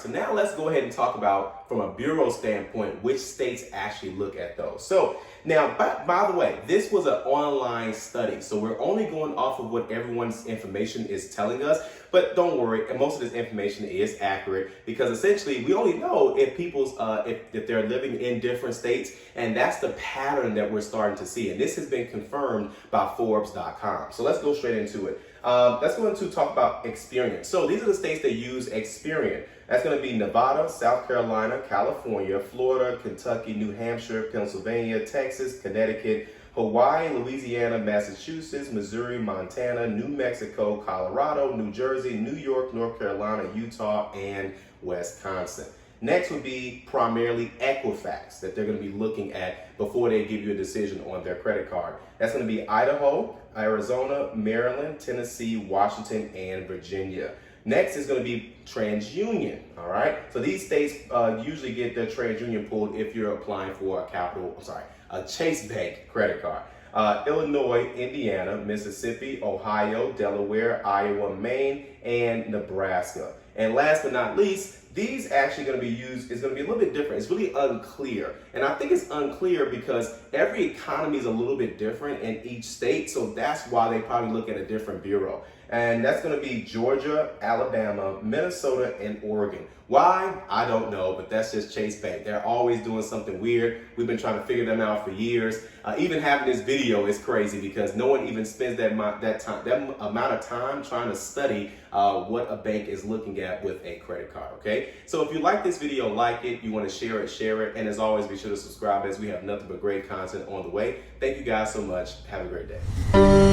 so now let's go ahead and talk about, from a bureau standpoint, which states actually look at those. So now, by the way, this was an online study, so we're only going off of what everyone's information is telling us. But don't worry, and most of this information is accurate, because essentially we only know if people's if they're living in different states, and that's the pattern that we're starting to see. And this has been confirmed by Forbes.com. So let's go straight into it. Let's go into talk about Experian. So these are the states that use Experian. That's going to be Nevada, South Carolina, California, Florida, Kentucky, New Hampshire, Pennsylvania, Texas, Connecticut, Hawaii, Louisiana, Massachusetts, Missouri, Montana, New Mexico, Colorado, New Jersey, New York, North Carolina, Utah, and Wisconsin. Next would be primarily Equifax that they're going to be looking at before they give you a decision on their credit card. That's going to be Idaho, Arizona, Maryland, Tennessee, Washington, and Virginia. Next is going to be TransUnion, all right? So these states usually get their TransUnion pulled if you're applying for a Chase Bank credit card. Illinois, Indiana, Mississippi, Ohio, Delaware, Iowa, Maine, and Nebraska. And last but not least, these actually going to be used, is going to be a little bit different. It's really unclear. And I think it's unclear because every economy is a little bit different in each state. So that's why they probably look at a different bureau. And that's going to be Georgia, Alabama, Minnesota, and Oregon. Why? I don't know, but that's just Chase Bank. They're always doing something weird. We've been trying to figure them out for years. Even having this video is crazy because no one even spends that amount of time trying to study what a bank is looking at with a credit card, okay? So if you like this video, like it. You want to share it. And as always, be sure to subscribe as we have nothing but great content on the way. Thank you guys so much. Have a great day.